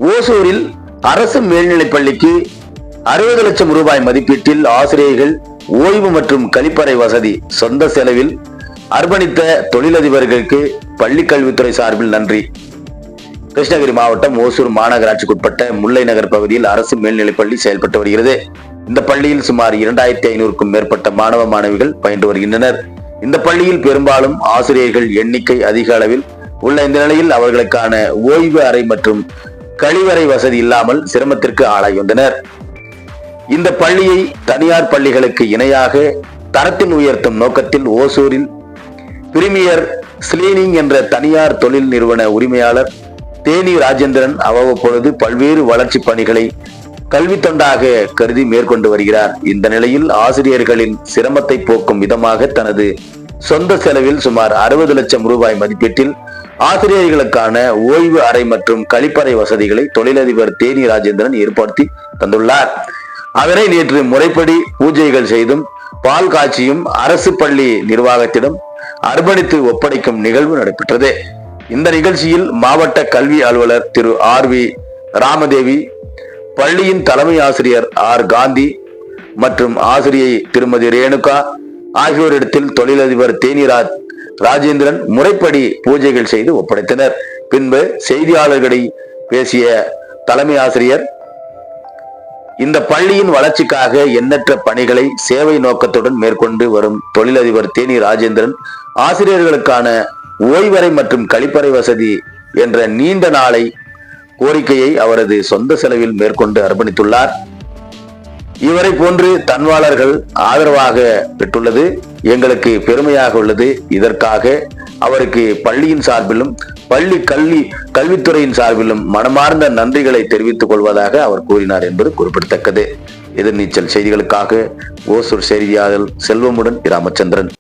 ஓசூரில் அரசு மேல்நிலைப் பள்ளிக்கு 60 லட்சம் ரூபாய் மதிப்பீட்டில் ஆசிரியர்கள் ஓய்வு மற்றும் கழிப்பறை வசதி சொந்த செலவில் அர்ப்பணித்த தொழிலதிபர்களுக்கு பள்ளிக் கல்வித்துறை சார்பில் நன்றி. கிருஷ்ணகிரி மாவட்டம் ஓசூர் மாநகராட்சிக்குட்பட்ட முல்லை நகர் பகுதியில் அரசு மேல்நிலைப் பள்ளி செயல்பட்டு வருகிறது. இந்த பள்ளியில் சுமார் 2500க்கும் மேற்பட்ட மாணவ மாணவிகள் பயின்று வருகின்றனர். இந்த பள்ளியில் பெரும்பாலும் ஆசிரியர்கள் எண்ணிக்கை அதிக அளவில் உள்ள இந்த நிலையில் அவர்களுக்கான ஓய்வு அறை மற்றும் கழிவறை வசதி இல்லாமல் சிரமத்திற்கு ஆளாகி வந்தனர். இந்த பள்ளியை தனியார் பள்ளிகளுக்கு இணையாக தரத்தில் உயர்த்தும் நோக்கத்தில் ஓசூரில் பிரிமியர் ஸ்லீனிங் என்ற தனியார் தொழில் நிறுவன உரிமையாளர் தேனி ராஜேந்திரன் அவ்வப்பொழுது பல்வேறு வளர்ச்சி பணிகளை கல்வி தொண்டாக கருதி மேற்கொண்டு வருகிறார். இந்த நிலையில் ஆசிரியர்களின் சிரமத்தை போக்கும் விதமாக தனது சொந்த செலவில் சுமார் 60 லட்சம் ரூபாய் மதிப்பீட்டில் ஆசிரியர்களுக்கான ஓய்வு அறை மற்றும் கழிப்பறை வசதிகளை தொழிலதிபர் தேனி ராஜேந்திரன் ஏற்படுத்தி தந்துள்ளார். அதனை நேற்று முறைப்படி பூஜைகள் செய்தும் பால் காட்சியும் அரசு பள்ளி நிர்வாகத்திடம் அர்ப்பணித்து ஒப்படைக்கும் நிகழ்வு நடைபெற்றது. இந்த நிகழ்ச்சியில் மாவட்ட கல்வி அலுவலர் திரு RV ராமதேவி, பள்ளியின் தலைமை ஆசிரியர் R காந்தி மற்றும் ஆசிரியை திருமதி ரேணுகா ஆகியோரிடத்தில் தொழிலதிபர் தேனி ராஜேந்திரன் முறைப்படி பூஜைகள் செய்து ஒப்படைத்தனர். பின்பு செய்தியாளர்களை பேசிய தலைமை ஆசிரியர், இந்த பள்ளியின் வளர்ச்சிக்காக எண்ணற்ற பணிகளை சேவை நோக்கத்துடன் மேற்கொண்டு வரும் தொழிலதிபர் தேனி ராஜேந்திரன் ஆசிரியர்களுக்கான ஓய்வறை மற்றும் கழிப்பறை வசதி என்ற நீண்ட நாளை கோரிக்கையை அவரது சொந்த செலவில் மேற்கொண்டு அர்ப்பணித்துள்ளார். இவரை போன்று தன்வாளர்கள் ஆதரவாக பெற்றுள்ளது எங்களுக்கு பெருமையாக உள்ளது. இதற்காக அவருக்கு பள்ளியின் சார்பிலும் கல்வித்துறையின் சார்பிலும் மனமார்ந்த நன்றிகளை தெரிவித்துக் கொள்வதாக அவர் கூறினார் என்பது குறிப்பிடத்தக்கது. எதிர்நீச்சல் செய்திகளுக்காக ஓசூர் செய்தியாளர் செல்வமுடன் ராமச்சந்திரன்.